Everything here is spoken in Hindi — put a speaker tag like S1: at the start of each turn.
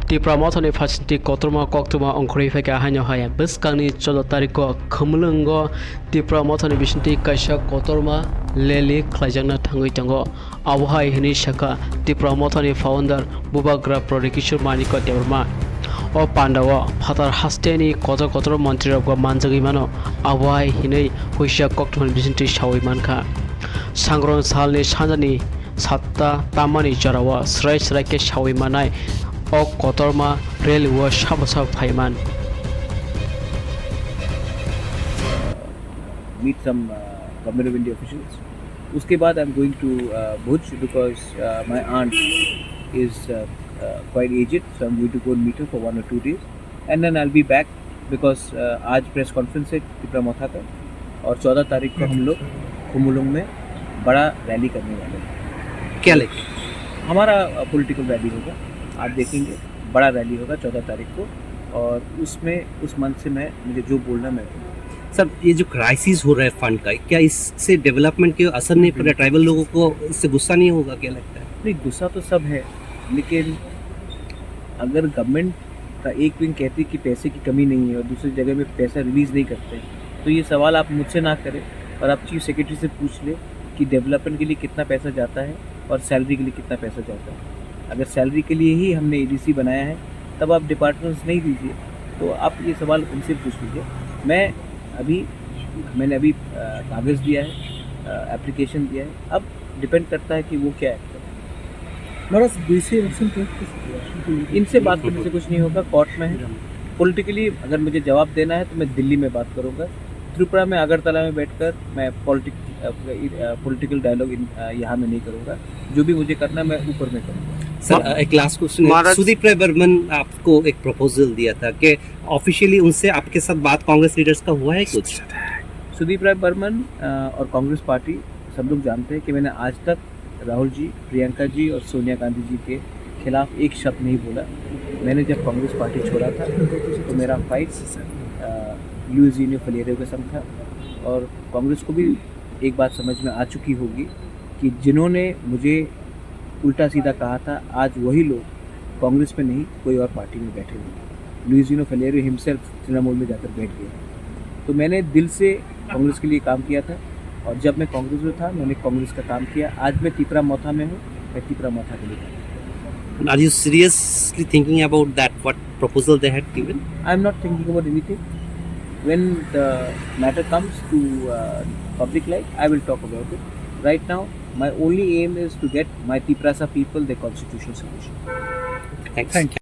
S1: Tipra Motoni Facility Kotroma Koktuma on Krifeka Hanya Biskani Cholotariko Kumlungo Tipra Motoni Vicente Kasha Kotorma Leli Klajana Tangitango Awahai Hini Shaka Tipra Motoni founder Bubagra Prodikishur Maniko Devrma O Pandawa Patar Hasteni Kotor Kotor Montri of Manzagimano Awahai Hini Huisha Koktuman Vicente Shawimanka Sangron Salni Shanani Satta Tamani Jarawa Srais Rake Shawimanai O Kotorma Rail was Shabasa Paiman.
S2: Meet some government of India officials. Uske baad I'm going to Bhuj because my aunt is quite aged, so I'm going to go and meet her for 1 or 2 days, and then I'll be back because आज प्रेस कॉन्फ्रेंस है तिपरा मोथा का और 14 तारीख को हम लोग खुमुलुंग में बड़ा रैली करने वाले हैं।
S3: क्या लेके?
S2: हमारा पॉलिटिकल रैली होगा, आप देखेंगे बड़ा रैली होगा 14 तारीख को, और उसमें उस मंच से मुझे जो बोलना मैं
S3: सर, ये जो क्राइसिस हो रहा है फंड का, क्या इससे डेवलपमेंट के असर नहीं पड़ रहा? ट्राइबल लोगों को इससे गुस्सा नहीं होगा? क्या लगता है?
S2: नहीं, गुस्सा तो सब है, लेकिन अगर गवर्नमेंट का एक विंग कहती है कि पैसे की कमी नहीं है और दूसरी जगह में पैसा रिलीज़ नहीं करते, तो ये सवाल आप मुझसे ना करें और आप चीफ सेक्रेटरी से पूछ ले कि डेवलपमेंट के लिए कितना पैसा जाता है और सैलरी के लिए कितना पैसा जाता है। अगर सैलरी के लिए ही हमने एडीसी बनाया है तब आप डिपार्टमेंट्स नहीं दीजिए, तो आप ये सवाल उनसे पूछ लीजिए। मैंने अभी कागज़ दिया है, एप्लीकेशन दिया है, अब डिपेंड करता है कि वो क्या है। इनसे बात करने से कुछ नहीं होगा, कोर्ट में है। पॉलिटिकली अगर मुझे जवाब देना है तो मैं दिल्ली में बात करूँगा, त्रिपुरा में अगरतला में बैठकर मैं पॉलिटिकल डायलॉग यहाँ में नहीं करूँगा। जो भी मुझे करना मैं ऊपर में करूँगा।
S3: सर, एक लास्ट क्वेश्चन। सुदीप राय बर्मन आपको एक प्रपोजल दिया था कि ऑफिशियली उनसे आपके साथ बात कांग्रेस लीडर्स का हुआ है कुछ?
S2: सुदीप राय बर्मन और कांग्रेस पार्टी सब लोग जानते हैं कि मैंने आज तक राहुल जी, प्रियंका जी और सोनिया गांधी जी के खिलाफ एक शब्द नहीं बोला। मैंने जब कांग्रेस पार्टी छोड़ा था तो मेरा फाइट ल्यूजिनो फलेरियो के संग था, और कांग्रेस को भी एक बात समझ में आ चुकी होगी कि जिन्होंने मुझे उल्टा सीधा कहा था, आज वही लोग कांग्रेस में नहीं कोई और पार्टी में बैठे हुए। ल्यूजिनो फलेरियो हिमसेल्फ तृणमूल में जाकर बैठ गया। तो मैंने दिल से कांग्रेस के लिए काम किया था, और जब मैं कांग्रेस में था मैंने कांग्रेस का काम किया। आज मैं तिपरा मोथा में हूँ, मैं तिपरा मोथा के लिए काम।
S3: Are you seriously thinking about that? What proposal they had given?
S2: I am not thinking about anything. When the matter comes to public light, I will talk about it. Right now, my only aim is to get my Tiprasa people their constitutional solution.
S3: Thanks. Thank you.